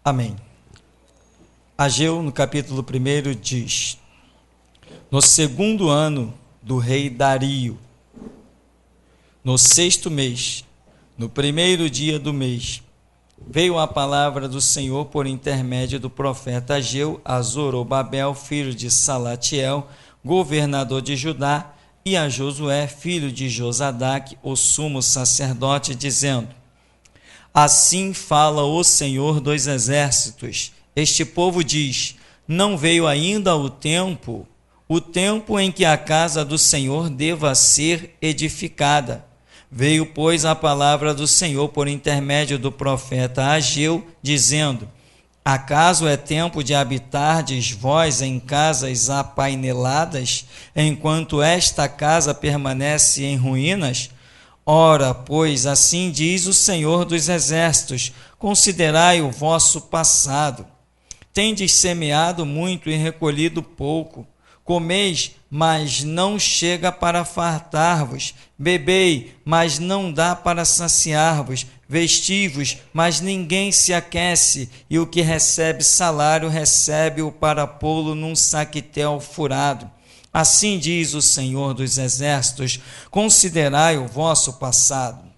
Amém. Ageu, no capítulo 1, diz: no segundo ano do rei Dario, no 6º mês, no primeiro dia do mês, veio a palavra do Senhor por intermédio do profeta Ageu a Zorobabel, filho de Salatiel, governador de Judá, e a Josué, filho de Josadaque, o sumo sacerdote, dizendo: assim fala o Senhor dos exércitos. Este povo diz: não veio ainda o tempo em que a casa do Senhor deva ser edificada. Veio, pois, a palavra do Senhor por intermédio do profeta Ageu, dizendo: acaso é tempo de habitardes vós em casas apaineladas, enquanto esta casa permanece em ruínas? Ora, pois, assim diz o Senhor dos exércitos: considerai o vosso passado. Tendes semeado muito e recolhido pouco. Comeis, mas não chega para fartar-vos. Bebei, mas não dá para saciar-vos. Vestivos, mas ninguém se aquece. E o que recebe salário, recebe-o para pô-lo num saquetel furado. Assim diz o Senhor dos exércitos: considerai o vosso passado.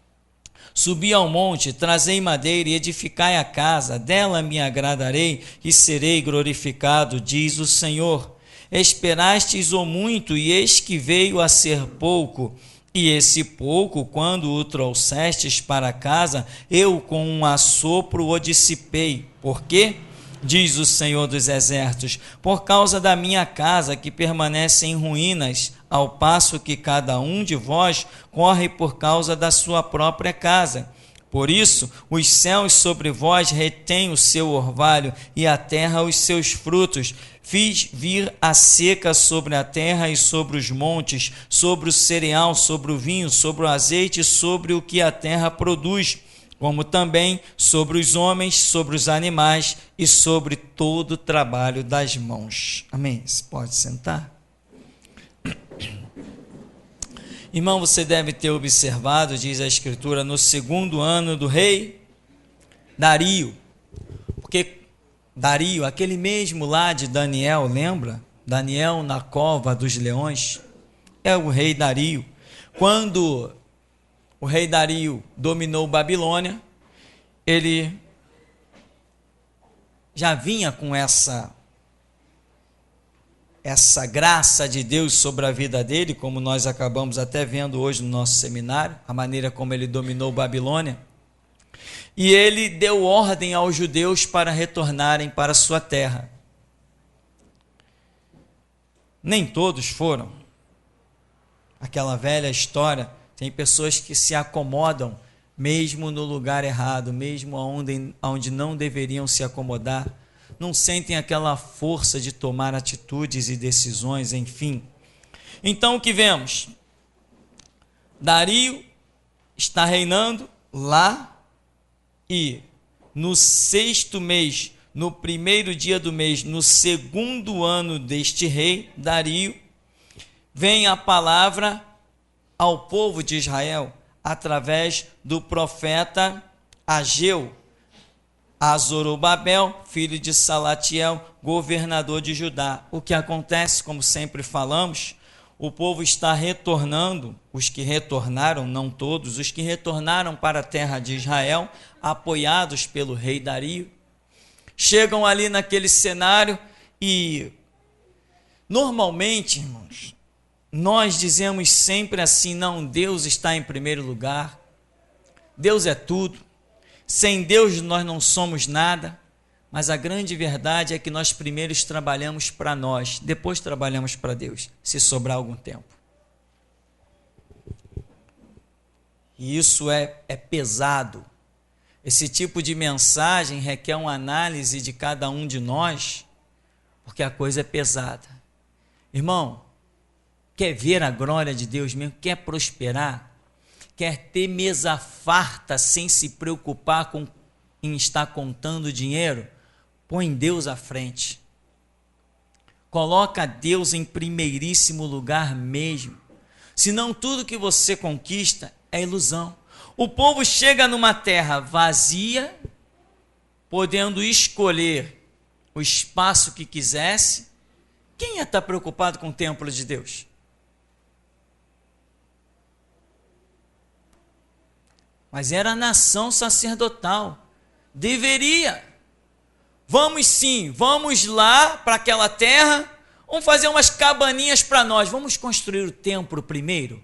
Subi ao monte, trazei madeira e edificai a casa, dela me agradarei e serei glorificado, diz o Senhor. Esperastes o muito, e eis que veio a ser pouco. E esse pouco, quando o trouxestes para casa, eu com um assopro o dissipei. Por quê? Diz o Senhor dos exércitos: por causa da minha casa que permanece em ruínas, ao passo que cada um de vós corre por causa da sua própria casa. Por isso, os céus sobre vós retêm o seu orvalho, e a terra os seus frutos. Fiz vir a seca sobre a terra e sobre os montes, sobre o cereal, sobre o vinho, sobre o azeite, sobre o que a terra produz, como também sobre os homens, sobre os animais e sobre todo o trabalho das mãos. Amém? Você pode sentar? Irmão, você deve ter observado, diz a Escritura, no segundo ano do rei Dario, porque Dario, aquele mesmo lá de Daniel, lembra? Daniel na cova dos leões, é o rei Dario. Quando o rei Dario dominou Babilônia, ele já vinha com essa graça de Deus sobre a vida dele, como nós acabamos até vendo hoje no nosso seminário, a maneira como ele dominou Babilônia. E ele deu ordem aos judeus para retornarem para sua terra. Nem todos foram. Aquela velha história, tem pessoas que se acomodam mesmo no lugar errado, mesmo onde não deveriam se acomodar, não sentem aquela força de tomar atitudes e decisões, enfim. Então o que vemos? Dario está reinando lá, e no 6º mês, no primeiro dia do mês, no segundo ano deste rei Dario, vem a palavra ao povo de Israel, através do profeta Ageu, a Zorobabel, filho de Salatiel, governador de Judá. O que acontece, como sempre falamos, o povo está retornando, os que retornaram, não todos, os que retornaram para a terra de Israel, apoiados pelo rei Dario, chegam ali naquele cenário e, normalmente, irmãos, nós dizemos sempre assim: não, Deus está em primeiro lugar, Deus é tudo, sem Deus nós não somos nada. Mas a grande verdade é que nós primeiro trabalhamos para nós, depois trabalhamos para Deus, se sobrar algum tempo. E isso é pesado. Esse tipo de mensagem requer uma análise de cada um de nós, porque a coisa é pesada. Irmão, quer ver a glória de Deus mesmo? Quer prosperar? Quer ter mesa farta sem se preocupar em estar contando dinheiro? Põe Deus à frente. Coloca Deus em primeiríssimo lugar mesmo. Senão tudo que você conquista é ilusão. O povo chega numa terra vazia, podendo escolher o espaço que quisesse, quem ia estar preocupado com o templo de Deus? Mas era a nação sacerdotal. Deveria. Vamos sim, vamos lá para aquela terra, vamos fazer umas cabaninhas para nós, vamos construir o templo primeiro.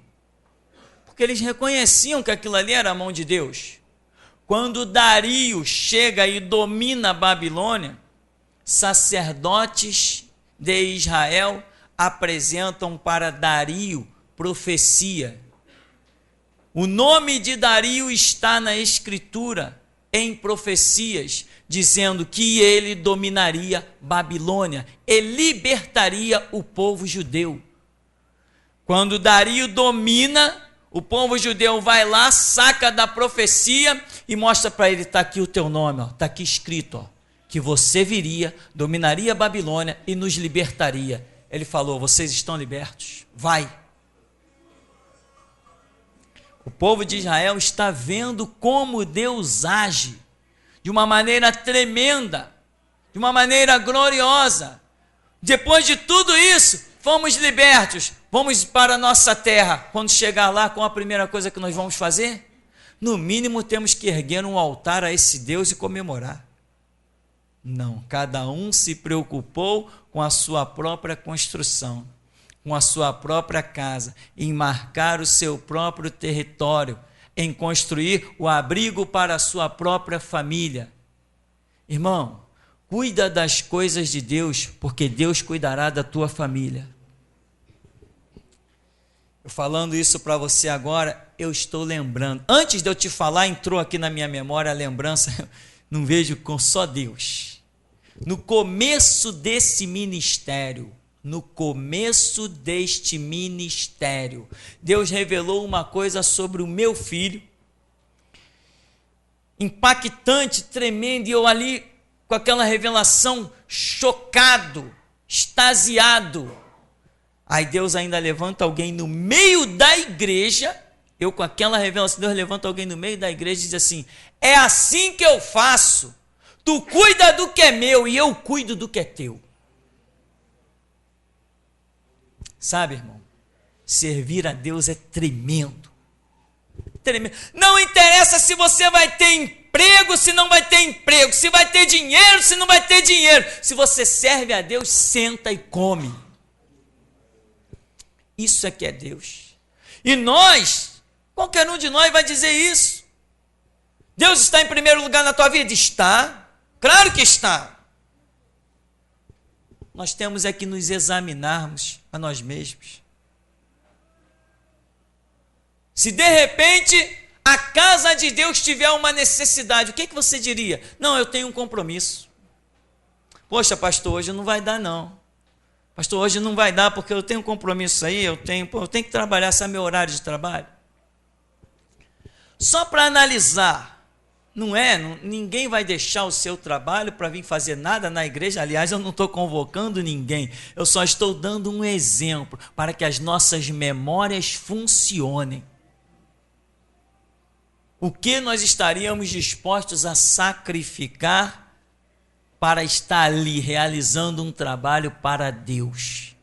Porque eles reconheciam que aquilo ali era a mão de Deus. Quando Dario chega e domina a Babilônia, sacerdotes de Israel apresentam para Dario profecia. O nome de Dario está na Escritura, em profecias, dizendo que ele dominaria Babilônia e libertaria o povo judeu. Quando Dario domina, o povo judeu vai lá, saca da profecia e mostra para ele, está aqui o teu nome, está aqui escrito, ó, que você viria, dominaria a Babilônia e nos libertaria. Ele falou, vocês estão libertos, vai. O povo de Israel está vendo como Deus age de uma maneira tremenda, de uma maneira gloriosa. Depois de tudo isso, fomos libertos, vamos para a nossa terra. Quando chegar lá, qual a primeira coisa que nós vamos fazer? No mínimo, temos que erguer um altar a esse Deus e comemorar. Não, cada um se preocupou com a sua própria construção, com a sua própria casa, em marcar o seu próprio território, em construir o abrigo para a sua própria família. Irmão, cuida das coisas de Deus, porque Deus cuidará da tua família. Eu falando isso para você agora, eu estou lembrando. Antes de eu te falar, entrou aqui na minha memória a lembrança, não vejo com só Deus. No começo desse ministério, Deus revelou uma coisa sobre o meu filho, impactante, tremendo, e eu ali, com aquela revelação, chocado, extasiado. Aí Deus ainda levanta alguém no meio da igreja, eu com aquela revelação, Deus levanta alguém no meio da igreja e diz assim, é assim que eu faço, tu cuida do que é meu e eu cuido do que é teu. Sabe, irmão, servir a Deus é tremendo. Tremendo. Não interessa se você vai ter emprego, se não vai ter emprego, se vai ter dinheiro, se não vai ter dinheiro. Se você serve a Deus, senta e come. Isso é que é Deus. E nós, qualquer um de nós vai dizer isso. Deus está em primeiro lugar na tua vida? Está. Claro que está. Nós temos é que nos examinarmos a nós mesmos. Se de repente a casa de Deus tiver uma necessidade, o que você diria? Não, eu tenho um compromisso. Poxa, pastor, hoje não vai dar não. Pastor, hoje não vai dar porque eu tenho um compromisso aí, eu tenho que trabalhar, esse é meu horário de trabalho. Só para analisar, ninguém vai deixar o seu trabalho para vir fazer nada na igreja. Aliás, eu não estou convocando ninguém, eu só estou dando um exemplo para que as nossas memórias funcionem. O que nós estaríamos dispostos a sacrificar para estar ali realizando um trabalho para Deus?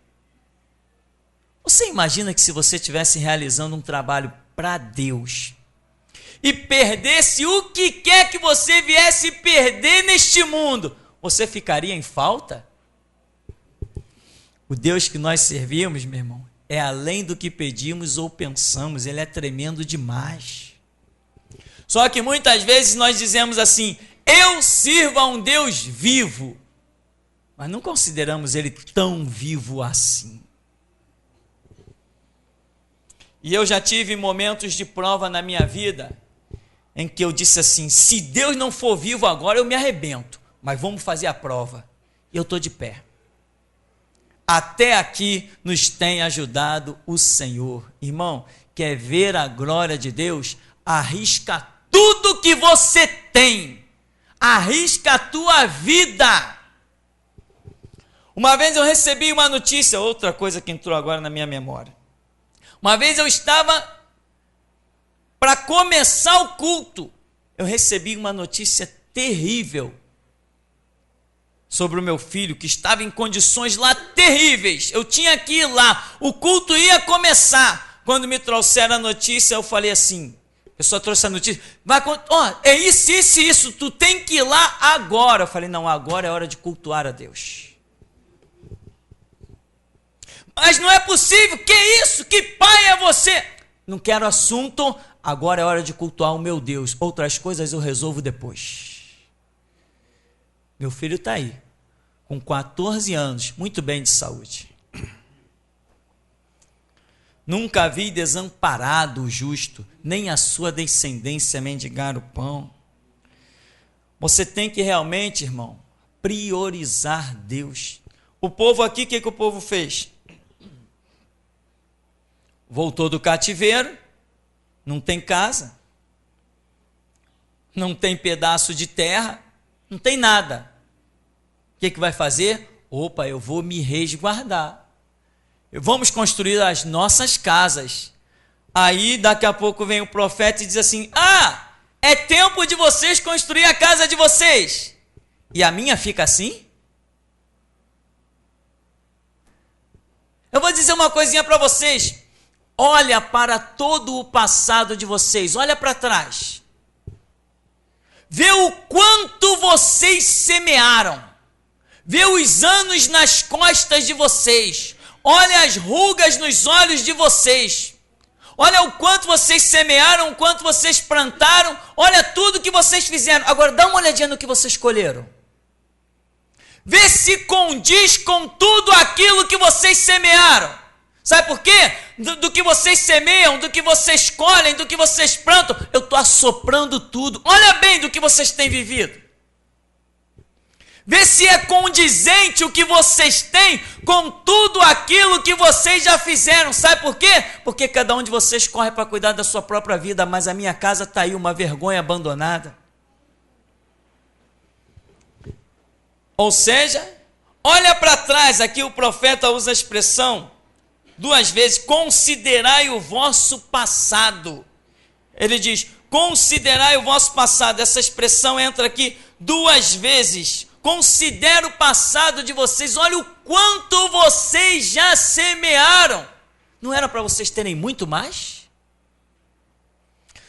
Você imagina que se você estivesse realizando um trabalho para Deus e perdesse o que quer que você viesse perder neste mundo, você ficaria em falta? O Deus que nós servimos, meu irmão, é além do que pedimos ou pensamos, ele é tremendo demais. Só que muitas vezes nós dizemos assim, eu sirvo a um Deus vivo, mas não consideramos ele tão vivo assim. E eu já tive momentos de prova na minha vida, em que eu disse assim, se Deus não for vivo agora, eu me arrebento, mas vamos fazer a prova. E eu estou de pé. Até aqui nos tem ajudado o Senhor. Irmão, quer ver a glória de Deus? Arrisca tudo que você tem. Arrisca a tua vida. Uma vez eu recebi uma notícia, outra coisa que entrou agora na minha memória. Uma vez eu estava para começar o culto, eu recebi uma notícia terrível. sobre o meu filho, que estava em condições lá terríveis. Eu tinha que ir lá, o culto ia começar. Quando me trouxeram a notícia, eu falei assim, a pessoa trouxe a notícia, é isso, tu tem que ir lá agora. Eu falei, não, agora é hora de cultuar a Deus. Mas não é possível, que isso? Que pai é você? Não quero assunto, agora é hora de cultuar o meu Deus. Outras coisas eu resolvo depois. Meu filho está aí, com 14 anos, muito bem de saúde. Nunca vi desamparado o justo, nem a sua descendência mendigar o pão. Você tem que realmente, irmão, priorizar Deus. O povo aqui, o que o povo fez? Voltou do cativeiro, não tem casa, não tem pedaço de terra, não tem nada. O que vai fazer? Opa, eu vou me resguardar. Vamos construir as nossas casas. Aí daqui a pouco vem o profeta e diz assim, é tempo de vocês construir a casa de vocês. E a minha fica assim? Eu vou dizer uma coisinha para vocês. Olha para todo o passado de vocês, olha para trás. Vê o quanto vocês semearam. Vê os anos nas costas de vocês. Olha as rugas nos olhos de vocês. Olha o quanto vocês semearam, o quanto vocês plantaram. Olha tudo que vocês fizeram. Agora dá uma olhadinha no que vocês colheram. Vê se condiz com tudo aquilo que vocês semearam. Sabe por quê? Do que vocês semeiam, do que vocês colhem, do que vocês plantam, eu estou assoprando tudo. Olha bem do que vocês têm vivido. Vê se é condizente o que vocês têm com tudo aquilo que vocês já fizeram. Sabe por quê? Porque cada um de vocês corre para cuidar da sua própria vida, mas a minha casa está aí, uma vergonha abandonada. Ou seja, olha para trás, aqui o profeta usa a expressão 2 vezes, considerai o vosso passado. Ele diz, considerai o vosso passado. Essa expressão entra aqui 2 vezes. Considera o passado de vocês. Olha o quanto vocês já semearam. Não era para vocês terem muito mais?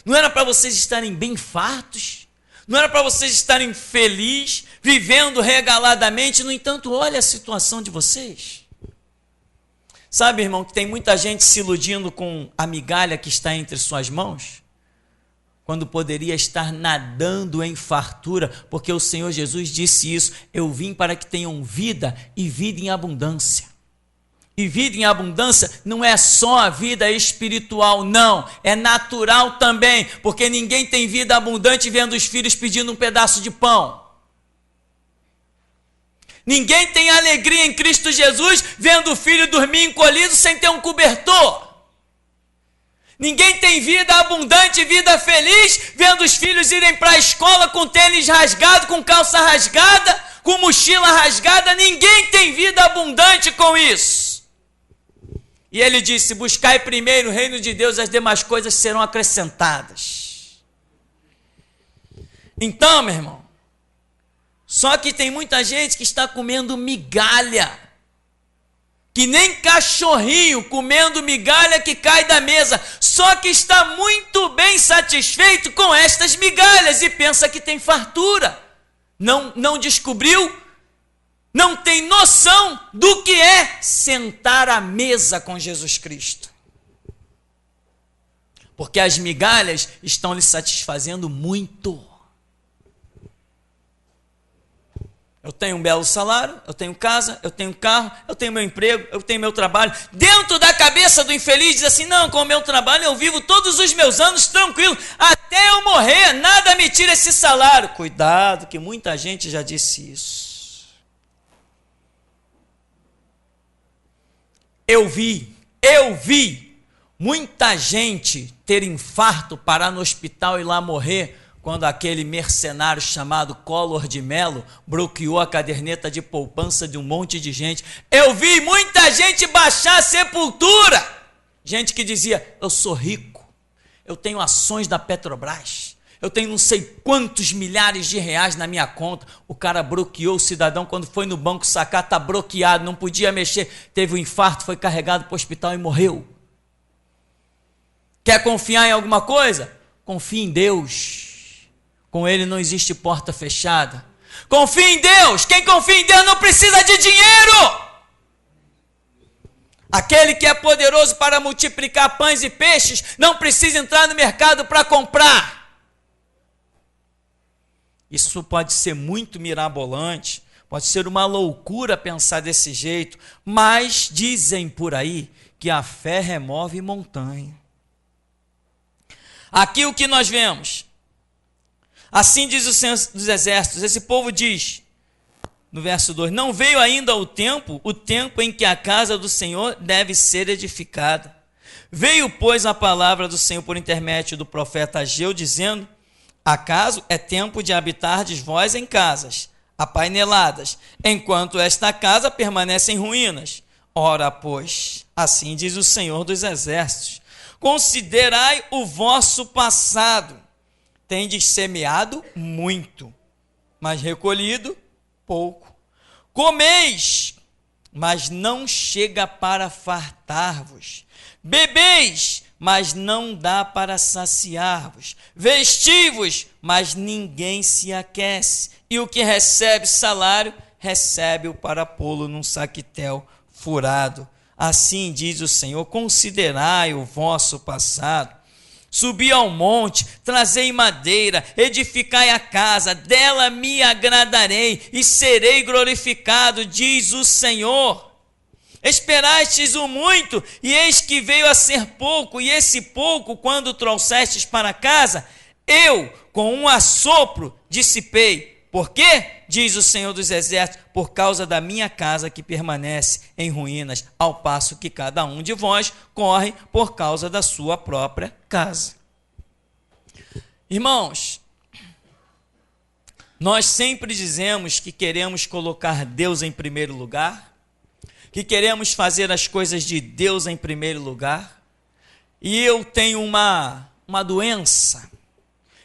Não era para vocês estarem bem fartos? Não era para vocês estarem felizes, vivendo regaladamente? No entanto, olha a situação de vocês. Sabe, irmão, que tem muita gente se iludindo com a migalha que está entre suas mãos, quando poderia estar nadando em fartura, porque o Senhor Jesus disse isso, eu vim para que tenham vida e vida em abundância. E vida em abundância não é só a vida espiritual, não, é natural também, porque ninguém tem vida abundante vendo os filhos pedindo um pedaço de pão. Ninguém tem alegria em Cristo Jesus vendo o filho dormir encolhido sem ter um cobertor. Ninguém tem vida abundante, vida feliz, vendo os filhos irem para a escola com tênis rasgado, com calça rasgada, com mochila rasgada. Ninguém tem vida abundante com isso. E ele disse, buscai primeiro o reino de Deus, as demais coisas serão acrescentadas. Então, meu irmão, só que tem muita gente que está comendo migalha, que nem cachorrinho comendo migalha que cai da mesa, só que está muito bem satisfeito com estas migalhas e pensa que tem fartura. Não descobriu, não tem noção do que é sentar à mesa com Jesus Cristo. Porque as migalhas estão lhe satisfazendo muito. Eu tenho um belo salário, eu tenho casa, eu tenho carro, eu tenho meu emprego, eu tenho meu trabalho. Dentro da cabeça do infeliz diz assim, não, com o meu trabalho eu vivo todos os meus anos tranquilo, até eu morrer, nada me tira esse salário. Cuidado, que muita gente já disse isso. Eu vi muita gente ter infarto, parar no hospital e lá morrer, quando aquele mercenário chamado Collor de Mello bloqueou a caderneta de poupança de um monte de gente. Eu vi muita gente baixar a sepultura. Gente que dizia, eu sou rico, eu tenho ações da Petrobras, Eu tenho não sei quantos milhares de reais na minha conta. O cara bloqueou o cidadão quando foi no banco sacar, está bloqueado, não podia mexer. Teve um infarto, foi carregado para o hospital e morreu. Quer confiar em alguma coisa? Confie em Deus. Com Ele não existe porta fechada. Confie em Deus. Quem confia em Deus não precisa de dinheiro. Aquele que é poderoso para multiplicar pães e peixes não precisa entrar no mercado para comprar. Isso pode ser muito mirabolante, pode ser uma loucura pensar desse jeito, mas dizem por aí que a fé remove montanha. Aqui o que nós vemos? Assim diz o Senhor dos Exércitos, esse povo diz, no verso 2, não veio ainda o tempo em que a casa do Senhor deve ser edificada. Veio, pois, a palavra do Senhor por intermédio do profeta Ageu, dizendo, acaso é tempo de habitardes vós em casas, apaineladas, enquanto esta casa permanece em ruínas? Ora, pois, assim diz o Senhor dos Exércitos, considerai o vosso passado, tendes semeado muito, mas recolhido pouco. Comeis, mas não chega para fartar-vos. Bebeis, mas não dá para saciar-vos. Vestivos, mas ninguém se aquece. E o que recebe salário, recebe-o para pô-lo num saquitel furado. Assim diz o Senhor, considerai o vosso passado. Subi ao monte, trazei madeira, edificai a casa, dela me agradarei e serei glorificado, diz o Senhor. Esperastes o muito, e eis que veio a ser pouco, e esse pouco, quando trouxestes para casa, eu, com um assopro, dissipei. Por quê? Diz o Senhor dos Exércitos, por causa da minha casa que permanece em ruínas, ao passo que cada um de vós corre por causa da sua própria casa. Irmãos, nós sempre dizemos que queremos colocar Deus em primeiro lugar, que queremos fazer as coisas de Deus em primeiro lugar, e eu tenho uma doença.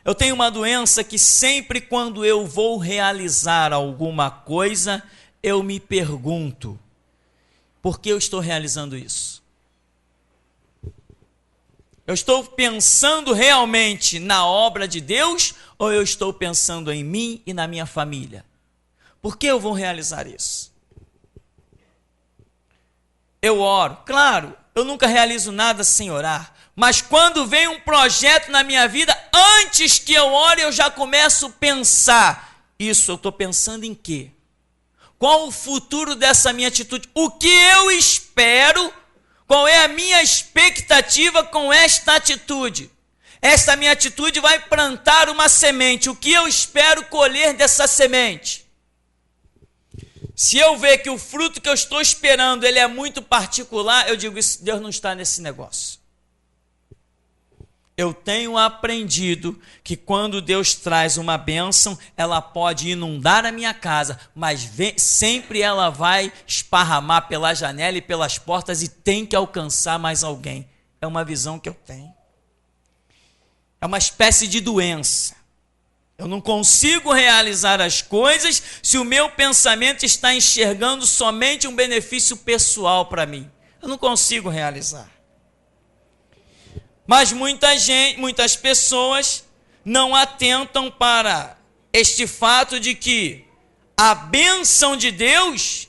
Eu tenho uma doença que sempre quando eu vou realizar alguma coisa, eu me pergunto, por que eu estou realizando isso? Eu estou pensando realmente na obra de Deus ou eu estou pensando em mim e na minha família? Por que eu vou realizar isso? Eu oro, claro, eu nunca realizo nada sem orar, mas quando vem um projeto na minha vida, antes que eu ore, eu já começo a pensar, isso eu estou pensando em quê? Qual o futuro dessa minha atitude? O que eu espero? Qual é a minha expectativa com esta atitude? Esta minha atitude vai plantar uma semente, o que eu espero colher dessa semente? Se eu ver que o fruto que eu estou esperando, ele é muito particular, eu digo, isso, Deus não está nesse negócio. Eu tenho aprendido que quando Deus traz uma bênção, ela pode inundar a minha casa, mas sempre ela vai esparramar pela janela e pelas portas e tem que alcançar mais alguém. É uma visão que eu tenho. É uma espécie de doença. Eu não consigo realizar as coisas se o meu pensamento está enxergando somente um benefício pessoal para mim. Eu não consigo realizar. Mas muitas pessoas não atentam para este fato de que a bênção de Deus,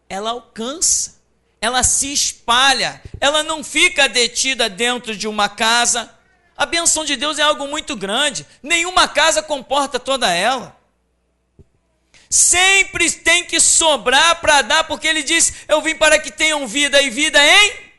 ela alcança, ela se espalha, ela não fica detida dentro de uma casa. A bênção de Deus é algo muito grande, nenhuma casa comporta toda ela. Sempre tem que sobrar para dar, porque ele diz, eu vim para que tenham vida e vida em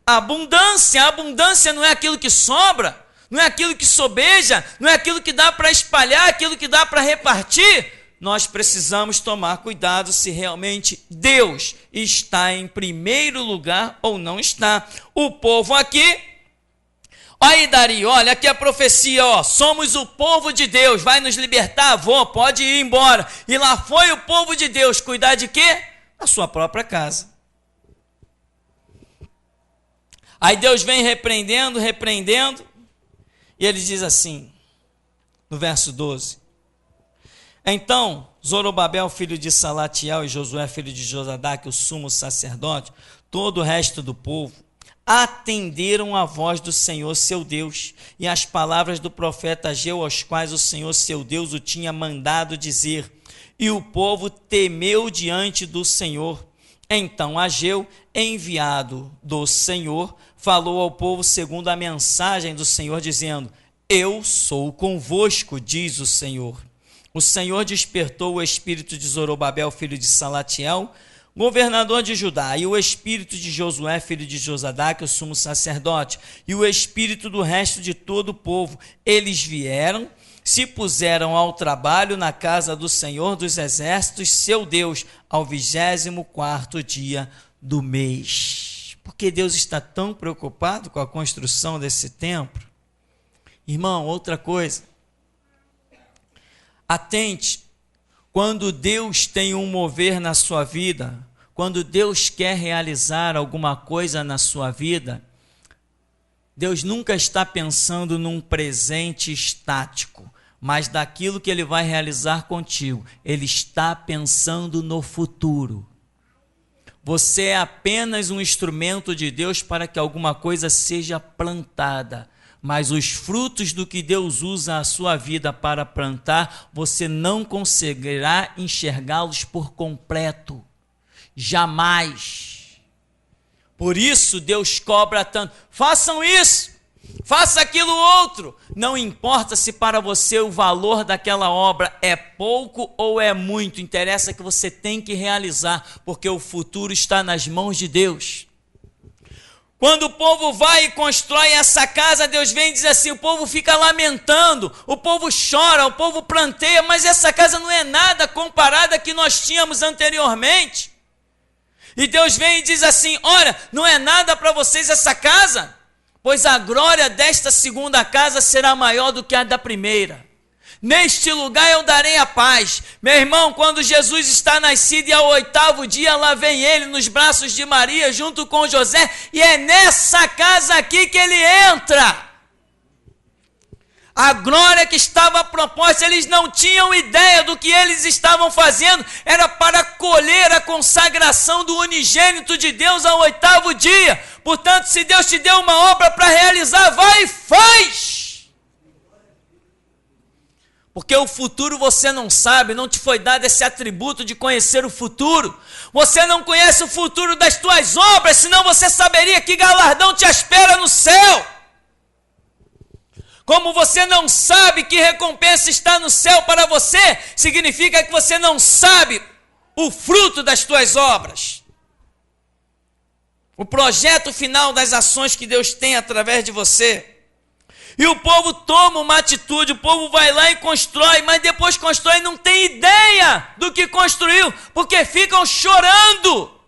abundância. A abundância não é aquilo que sobra, não é aquilo que sobeja, não é aquilo que dá para espalhar, aquilo que dá para repartir. Nós precisamos tomar cuidado se realmente Deus está em primeiro lugar ou não está. O povo aqui, aí Dario, olha aqui a profecia, ó, somos o povo de Deus, vai nos libertar, pode ir embora. E lá foi o povo de Deus, cuidar de quê? Da sua própria casa. Aí Deus vem repreendendo, e ele diz assim, no verso 12. Então, Zorobabel, filho de Salatiel, e Josué, filho de Josadaque, o sumo sacerdote, todo o resto do povo, atenderam a voz do Senhor seu Deus e as palavras do profeta Ageu, aos quais o Senhor seu Deus o tinha mandado dizer. E o povo temeu diante do Senhor. Então Ageu, enviado do Senhor, falou ao povo segundo a mensagem do Senhor, dizendo: Eu sou convosco, diz o Senhor. O Senhor despertou o espírito de Zorobabel, filho de Salatiel, governador de Judá, e o espírito de Josué, filho de Josadaque, o sumo sacerdote, e o espírito do resto de todo o povo. Eles vieram, se puseram ao trabalho na casa do Senhor dos Exércitos, seu Deus, ao 24º dia do mês. Por que Deus está tão preocupado com a construção desse templo? Irmão, outra coisa. Atente, quando Deus tem um mover na sua vida, quando Deus quer realizar alguma coisa na sua vida, Deus nunca está pensando num presente estático, mas daquilo que Ele vai realizar contigo. Ele está pensando no futuro. Você é apenas um instrumento de Deus para que alguma coisa seja plantada. Mas os frutos do que Deus usa a sua vida para plantar, você não conseguirá enxergá-los por completo. Jamais. Por isso Deus cobra tanto. Façam isso, faça aquilo outro. Não importa se para você o valor daquela obra é pouco ou é muito. Interessa que você tem que realizar, porque o futuro está nas mãos de Deus. Quando o povo vai e constrói essa casa, Deus vem e diz assim, o povo fica lamentando, o povo chora, o povo planteia, mas essa casa não é nada comparada à que nós tínhamos anteriormente. E Deus vem e diz assim, olha, não é nada para vocês essa casa, pois a glória desta segunda casa será maior do que a da primeira. Neste lugar eu darei a paz. Meu irmão, quando Jesus está nascido e ao 8º dia, lá vem ele nos braços de Maria, junto com José, e é nessa casa aqui que ele entra. A glória que estava proposta, eles não tinham ideia do que eles estavam fazendo, era para colher a consagração do unigênito de Deus ao 8º dia. Portanto, se Deus te deu uma obra para realizar, vai e faz. Porque o futuro você não sabe, não te foi dado esse atributo de conhecer o futuro. Você não conhece o futuro das tuas obras, senão você saberia que galardão te espera no céu. Como você não sabe que recompensa está no céu para você, significa que você não sabe o fruto das tuas obras. O projeto final das ações que Deus tem através de você. E o povo toma uma atitude, o povo vai lá e constrói, mas depois constrói e não tem ideia do que construiu, porque ficam chorando.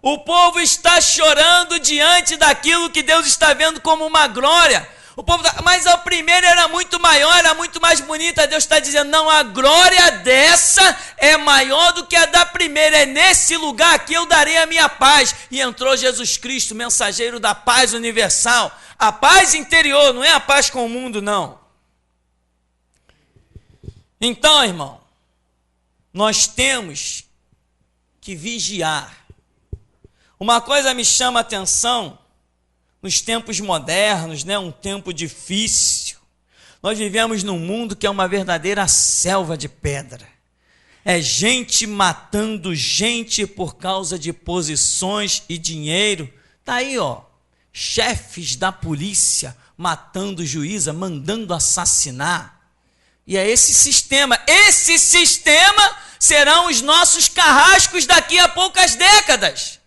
O povo está chorando diante daquilo que Deus está vendo como uma glória. O povo, mas a primeira era muito maior, era muito mais bonita. Deus está dizendo, não, a glória dessa é maior do que a da primeira. É nesse lugar aqui eu darei a minha paz. E entrou Jesus Cristo, mensageiro da paz universal. A paz interior, não é a paz com o mundo, não. Então, irmão, nós temos que vigiar. Uma coisa me chama a atenção, nos tempos modernos, né, um tempo difícil, nós vivemos num mundo que é uma verdadeira selva de pedra. É gente matando gente por causa de posições e dinheiro. Está aí, ó, chefes da polícia matando juíza, mandando assassinar. E é esse sistema serão os nossos carrascos daqui a poucas décadas.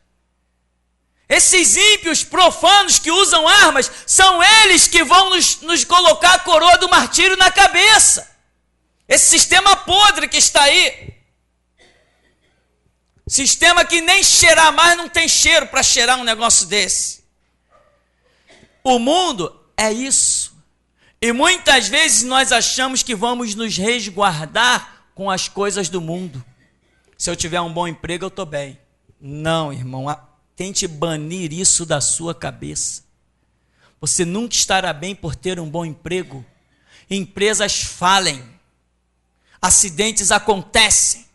Esses ímpios profanos que usam armas, são eles que vão nos colocar a coroa do martírio na cabeça. Esse sistema podre que está aí. Sistema que nem cheirar mais não tem cheiro para cheirar um negócio desse. O mundo é isso. E muitas vezes nós achamos que vamos nos resguardar com as coisas do mundo. Se eu tiver um bom emprego, eu estou bem. Não, irmão. Tente banir isso da sua cabeça. Você nunca estará bem por ter um bom emprego. empresas falem, acidentes acontecem.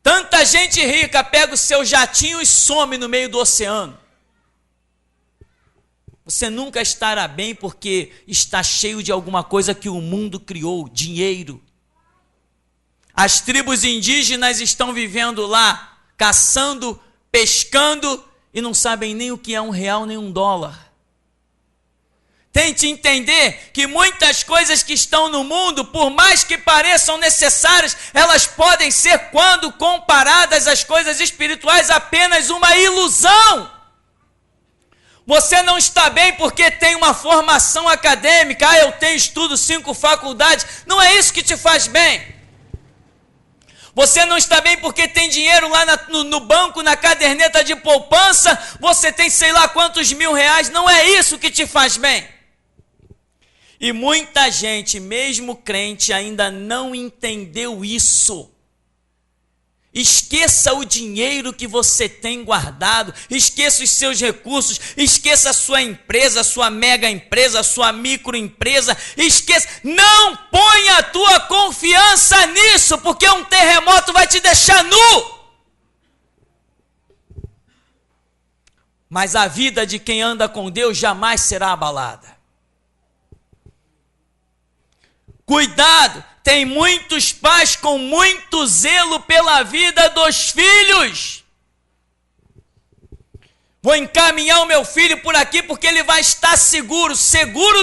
Tanta gente rica pega o seu jatinho e some no meio do oceano. Você nunca estará bem porque está cheio de alguma coisa que o mundo criou, dinheiro. As tribos indígenas estão vivendo lá, caçando, pescando e não sabem nem o que é R$1 nem $1. Tente entender que muitas coisas que estão no mundo, por mais que pareçam necessárias, elas podem ser, quando comparadas às coisas espirituais, apenas uma ilusão. Você não está bem porque tem uma formação acadêmica, eu tenho estudo 5 faculdades, não é isso que te faz bem. Você não está bem porque tem dinheiro lá no banco, na caderneta de poupança, você tem sei lá quantos R$1.000, não é isso que te faz bem. E muita gente, mesmo crente, ainda não entendeu isso. Esqueça o dinheiro que você tem guardado, esqueça os seus recursos, esqueça a sua empresa, a sua mega empresa, a sua microempresa, esqueça, não ponha a tua confiança nisso, porque um terremoto vai te deixar nu. Mas a vida de quem anda com Deus jamais será abalada. Cuidado, tem muitos pais com muito zelo pela vida dos filhos. Vou encaminhar o meu filho por aqui porque ele vai estar seguro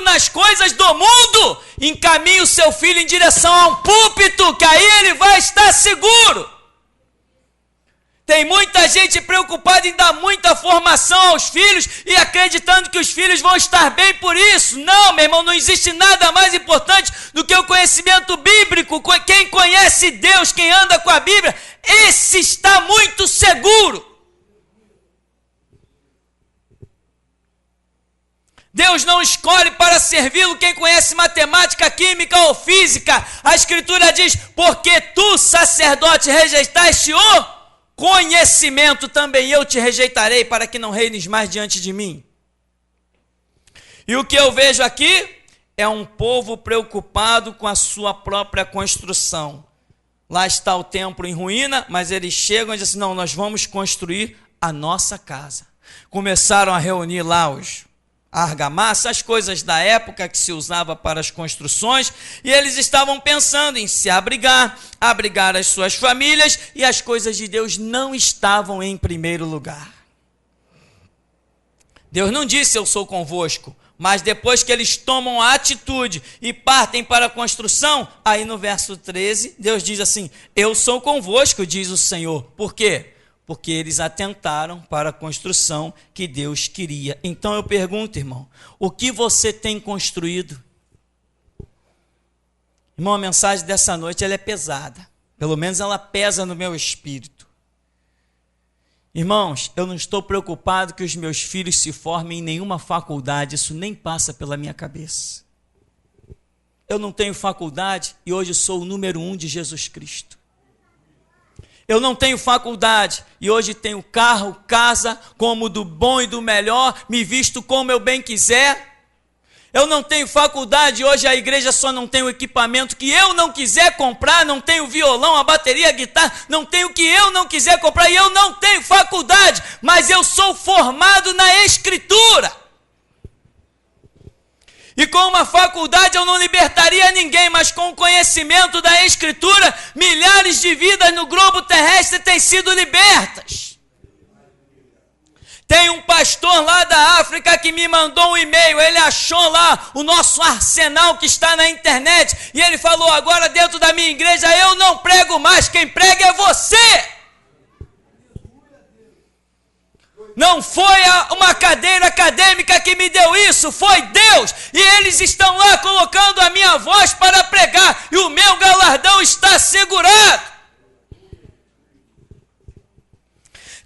nas coisas do mundo. Encaminhe o seu filho em direção a um púlpito, que aí ele vai estar seguro. Tem muita gente preocupada em dar muita formação aos filhos e acreditando que os filhos vão estar bem por isso. Não, meu irmão, não existe nada mais importante do que o conhecimento bíblico. Quem conhece Deus, quem anda com a Bíblia, esse está muito seguro. Deus não escolhe para servi-lo quem conhece matemática, química ou física. A Escritura diz, porque tu, sacerdote, rejeitaste o conhecimento, também eu te rejeitarei para que não reines mais diante de mim. E o que eu vejo aqui é um povo preocupado com a sua própria construção. Lá está o templo em ruína, mas eles chegam e dizem assim, não, nós vamos construir a nossa casa. Começaram a reunir lá a argamassa, as coisas da época que se usava para as construções, e eles estavam pensando em se abrigar as suas famílias, e as coisas de Deus não estavam em primeiro lugar. Deus não disse, eu sou convosco, mas depois que eles tomam a atitude e partem para a construção, aí no verso 13, Deus diz assim, eu sou convosco, diz o Senhor. Por quê? Porque eles atentaram para a construção que Deus queria. Então eu pergunto, irmão, o que você tem construído? Irmão, a mensagem dessa noite ela é pesada. Pelo menos ela pesa no meu espírito. Irmãos, eu não estou preocupado que os meus filhos se formem em nenhuma faculdade. Isso nem passa pela minha cabeça. Eu não tenho faculdade e hoje sou o número 1 de Jesus Cristo. Eu não tenho faculdade e hoje tenho carro, casa, como do bom e do melhor, me visto como eu bem quiser. Eu não tenho faculdade e hoje a igreja só não tem o equipamento que eu não quiser comprar, não tenho violão, a bateria, a guitarra, não tenho o que eu não quiser comprar e eu não tenho faculdade, mas eu sou formado na Escritura. E com uma faculdade eu não libertaria ninguém, mas com o conhecimento da Escritura, milhares de vidas no globo terrestre têm sido libertas. Tem um pastor lá da África que me mandou um e-mail, ele achou lá o nosso arsenal que está na internet, e ele falou, agora dentro da minha igreja eu não prego mais, quem prega é você. Não foi uma cadeira acadêmica que me deu isso, foi Deus. E eles estão lá colocando a minha voz para pregar. E o meu galardão está assegurado.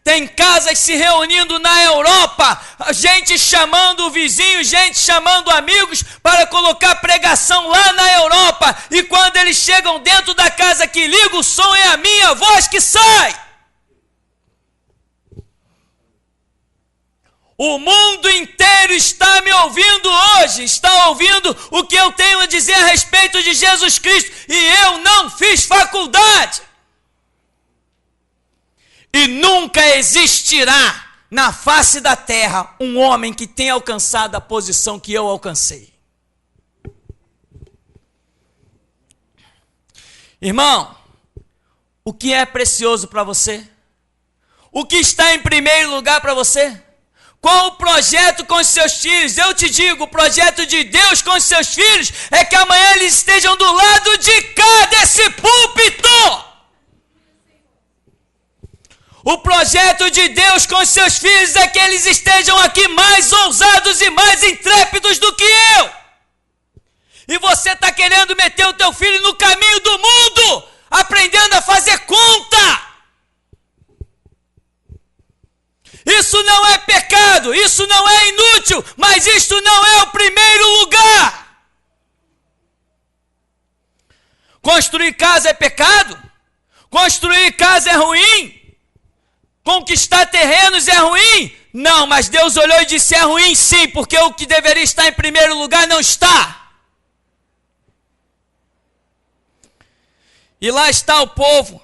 Tem casas se reunindo na Europa, gente chamando o vizinho, gente chamando amigos para colocar pregação lá na Europa. E quando eles chegam dentro da casa que liga o som, é a minha voz que sai. O mundo inteiro está me ouvindo hoje, está ouvindo o que eu tenho a dizer a respeito de Jesus Cristo, e eu não fiz faculdade. E nunca existirá na face da terra um homem que tenha alcançado a posição que eu alcancei. Irmão, o que é precioso para você? O que está em primeiro lugar para você? Qual o projeto com os seus filhos? Eu te digo, o projeto de Deus com os seus filhos é que amanhã eles estejam do lado de cá desse púlpito. O projeto de Deus com os seus filhos é que eles estejam aqui mais ousados e mais intrépidos do que eu. E você está querendo meter o teu filho no caminho do mundo, aprendendo a fazer conta. Isso não é pecado, isso não é inútil, mas isto não é o primeiro lugar. Construir casa é pecado? Construir casa é ruim? Conquistar terrenos é ruim? Não, mas Deus olhou e disse: é ruim sim, porque o que deveria estar em primeiro lugar não está. E lá está o povo,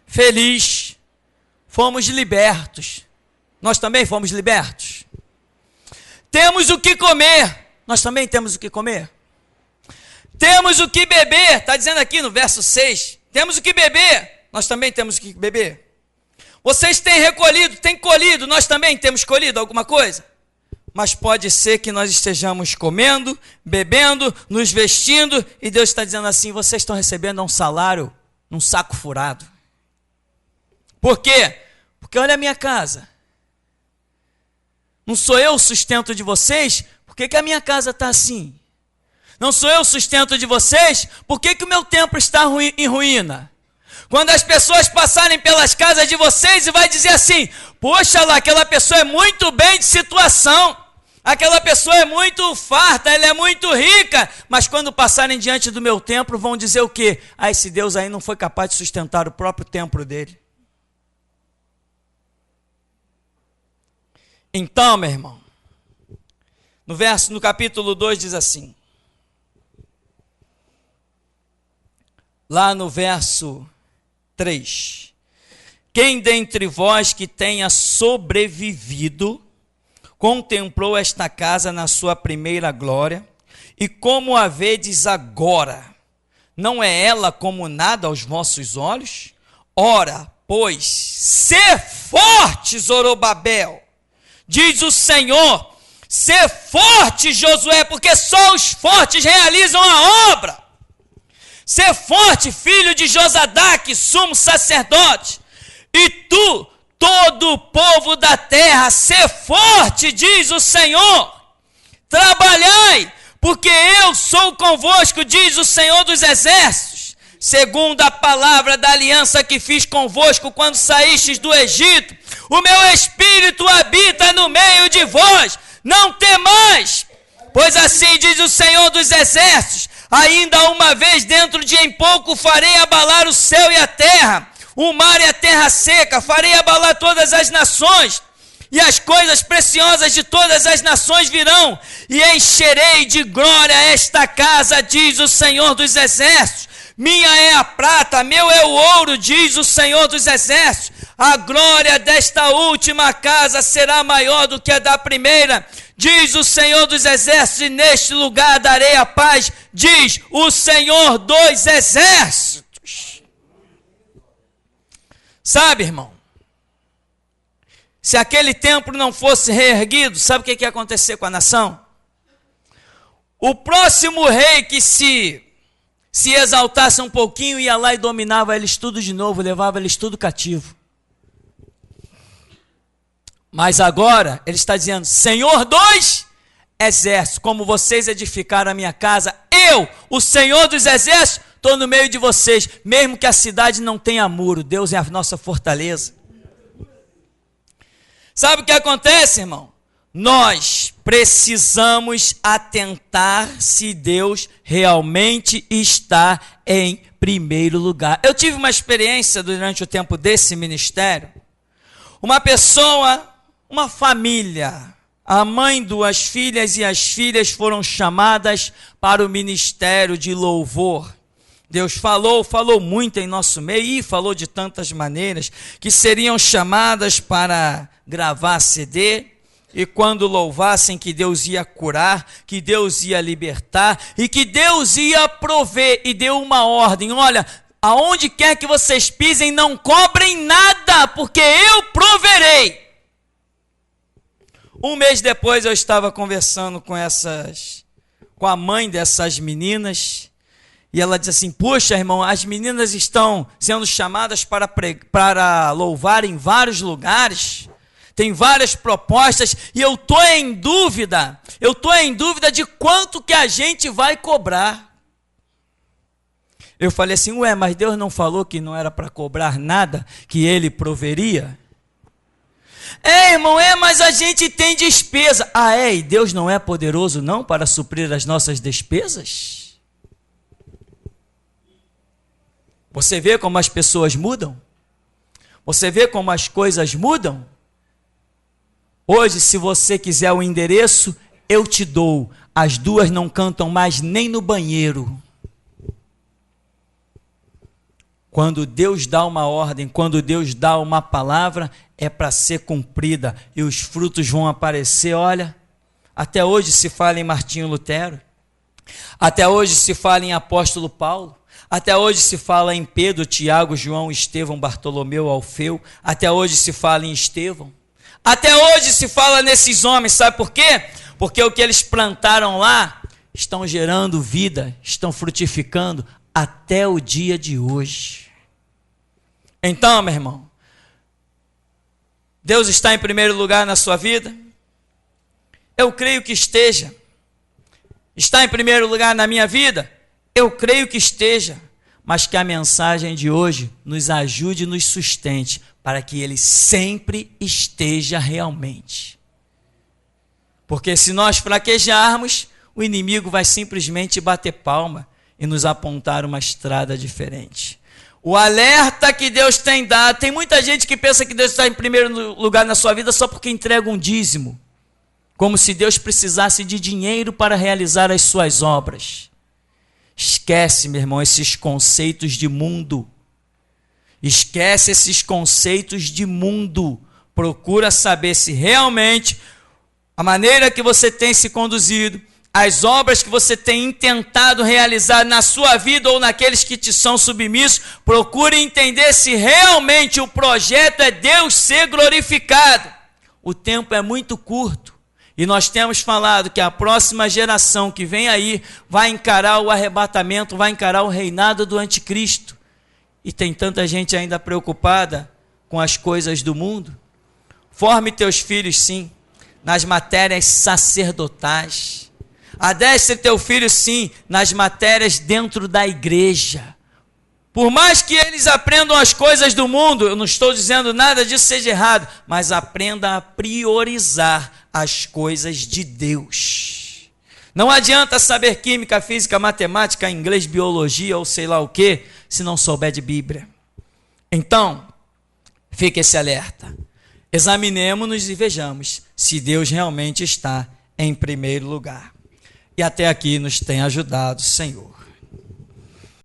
feliz, fomos libertos. Nós também fomos libertos. Temos o que comer, nós também temos o que comer. Temos o que beber, está dizendo aqui no verso 6, temos o que beber, nós também temos o que beber. Vocês têm recolhido, têm colhido, nós também temos colhido alguma coisa. Mas pode ser que nós estejamos comendo, bebendo, nos vestindo, e Deus está dizendo assim: vocês estão recebendo um salário num saco furado. Por quê? Porque olha a minha casa. Não sou eu o sustento de vocês? Por que a minha casa está assim? Não sou eu o sustento de vocês? Por que o meu templo está em ruína? Quando as pessoas passarem pelas casas de vocês e vai dizer assim: poxa lá, aquela pessoa é muito bem de situação, aquela pessoa é muito farta, ela é muito rica, mas quando passarem diante do meu templo vão dizer o quê? Ah, esse Deus aí não foi capaz de sustentar o próprio templo dele. Então, meu irmão, no capítulo 2 diz assim, lá no verso 3, quem dentre vós que tenha sobrevivido, contemplou esta casa na sua primeira glória, e como a vedes agora, não é ela como nada aos vossos olhos? Ora, pois, sê forte, Zorobabel, diz o Senhor, sê forte, Josué, porque só os fortes realizam a obra. Sê forte, filho de Josadaque, sumo sacerdote, e tu, todo o povo da terra, sê forte, diz o Senhor. Trabalhai, porque eu sou convosco, diz o Senhor dos exércitos, segundo a palavra da aliança que fiz convosco quando saístes do Egito. O meu espírito habita no meio de vós, não temais, pois assim diz o Senhor dos exércitos, ainda uma vez dentro de em pouco farei abalar o céu e a terra, o mar e a terra seca, farei abalar todas as nações, e as coisas preciosas de todas as nações virão, e encherei de glória esta casa, diz o Senhor dos exércitos. Minha é a prata, meu é o ouro, diz o Senhor dos exércitos. A glória desta última casa será maior do que a da primeira, diz o Senhor dos exércitos, e neste lugar darei a paz, diz o Senhor dos exércitos. Sabe, irmão, se aquele templo não fosse reerguido, sabe o que ia acontecer com a nação? O próximo rei que se exaltasse um pouquinho, ia lá e dominava eles tudo de novo, levava eles tudo cativo. Mas agora, ele está dizendo, Senhor dos exércitos, como vocês edificaram a minha casa, eu, o Senhor dos exércitos, estou no meio de vocês, mesmo que a cidade não tenha muro, Deus é a nossa fortaleza. Sabe o que acontece, irmão? Nós precisamos atentar se Deus realmente está em primeiro lugar. Eu tive uma experiência durante o tempo desse ministério. Uma pessoa, uma família, a mãe, duas filhas, e as filhas foram chamadas para o ministério de louvor. Deus falou muito em nosso meio, e falou de tantas maneiras, que seriam chamadas para gravar CD, e quando louvassem, que Deus ia curar, que Deus ia libertar, e que Deus ia prover, e deu uma ordem: olha, aonde quer que vocês pisem, não cobrem nada, porque eu proverei. Um mês depois eu estava conversando com a mãe dessas meninas, e ela disse assim: puxa, irmão, as meninas estão sendo chamadas para louvar em vários lugares, tem várias propostas, e eu estou em dúvida de quanto que a gente vai cobrar. Eu falei assim: ué, mas Deus não falou que não era para cobrar nada, que Ele proveria? Irmão, mas a gente tem despesa. E Deus não é poderoso não para suprir as nossas despesas? Você vê como as pessoas mudam? Você vê como as coisas mudam? Hoje, se você quiser o endereço, eu te dou. As duas não cantam mais nem no banheiro. Quando Deus dá uma ordem, quando Deus dá uma palavra, é para ser cumprida, e os frutos vão aparecer. Olha, até hoje se fala em Martinho Lutero, até hoje se fala em Apóstolo Paulo, até hoje se fala em Pedro, Tiago, João, Estevão, Bartolomeu, Alfeu, até hoje se fala em Estevão, até hoje se fala nesses homens. Sabe por quê? Porque o que eles plantaram lá estão gerando vida, estão frutificando até o dia de hoje. Então, meu irmão, Deus está em primeiro lugar na sua vida? Eu creio que esteja. Está em primeiro lugar na minha vida? Eu creio que esteja. Mas que a mensagem de hoje nos ajude e nos sustente, para que Ele sempre esteja realmente. Porque se nós fraquejarmos, o inimigo vai simplesmente bater palma e nos apontar uma estrada diferente. O alerta que Deus tem dado, tem muita gente que pensa que Deus está em primeiro lugar na sua vida só porque entrega um dízimo, como se Deus precisasse de dinheiro para realizar as suas obras. Esquece, meu irmão, esses conceitos de mundo. Esquece esses conceitos de mundo. Procura saber se realmente a maneira que você tem se conduzido, as obras que você tem intentado realizar na sua vida ou naqueles que te são submissos, procure entender se realmente o projeto é Deus ser glorificado. O tempo é muito curto e nós temos falado que a próxima geração que vem aí vai encarar o arrebatamento, vai encarar o reinado do anticristo. E tem tanta gente ainda preocupada com as coisas do mundo. Forme teus filhos, sim, nas matérias sacerdotais. Adestre teu filho, sim, nas matérias dentro da igreja. Por mais que eles aprendam as coisas do mundo, eu não estou dizendo nada disso seja errado, mas aprenda a priorizar as coisas de Deus. Não adianta saber química, física, matemática, inglês, biologia ou sei lá o que, se não souber de Bíblia. Então, fique esse alerta. Examinemo-nos e vejamos se Deus realmente está em primeiro lugar. E até aqui nos tem ajudado, Senhor.